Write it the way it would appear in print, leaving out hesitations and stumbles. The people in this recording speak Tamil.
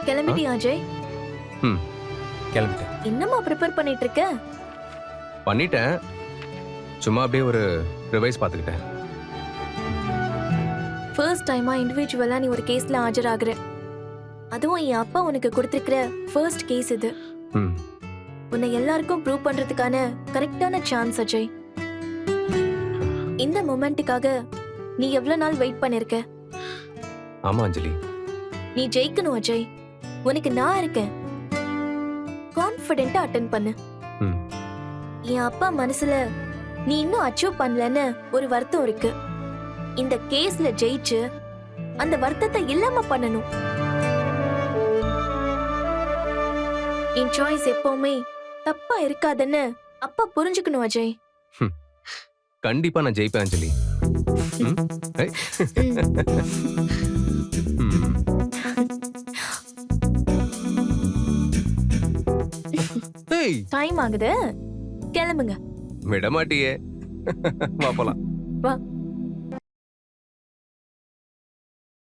கிளம்பிட்டியா அஜய்? ம் கிளம்பிட்டேன். என்னம்மா ப்ரிப்பேர் பண்ணிட்டு இருக்க? பண்ணிட்டேன். சும்மா அப்படியே ஒரு ரிவைஸ் பார்த்துக்கிட்டேன். ஃபர்ஸ்ட் டைமா இண்டிவிஜுவலா நீ ஒரு கேஸ்ல ஆஜராகுற. அதுவும் என் அப்பா உனக்கு கொடுத்திருக்கிற ஃபர்ஸ்ட் கேஸ் இது. ம் உன்னை எல்லாருக்கும் ப்ரூவ் பண்றதுக்கான கரெக்டான சான்ஸ் அஜய். இந்த மொமெண்ட்டுக்காக நீ எவ்வளவு நாள் வெயிட் பண்ணிருக்க? ஆமா அஞ்சலி. நீ ஜெயிக்கணும் அஜய். உனக்கு நான் இருக்கேன். கான்ஃபிடென்ட்டா அட்டெண்ட் பண்ணு. ம் என் அப்பா மனசுல நீ இன்னும் அச்சீவ் பண்ணலன்னு ஒரு வருத்தம் இருக்கு. இந்த கேஸ்ல ஜெயிச்சு அந்த வருத்தத்தை இல்லாம பண்ணணும். என் சாய்ஸ் எப்பவுமே தப்பா இருக்காதுன்னு அப்பா புரிஞ்சுக்கணும் அஜய். கண்டிப்பா நான் ஜெயிப்பேன் அஞ்சலி. ம் ஐ. ம். ஏய் டைம் ஆகுது, கிளம்புங்க. விட மாட்டியே. வா போலாம். வா.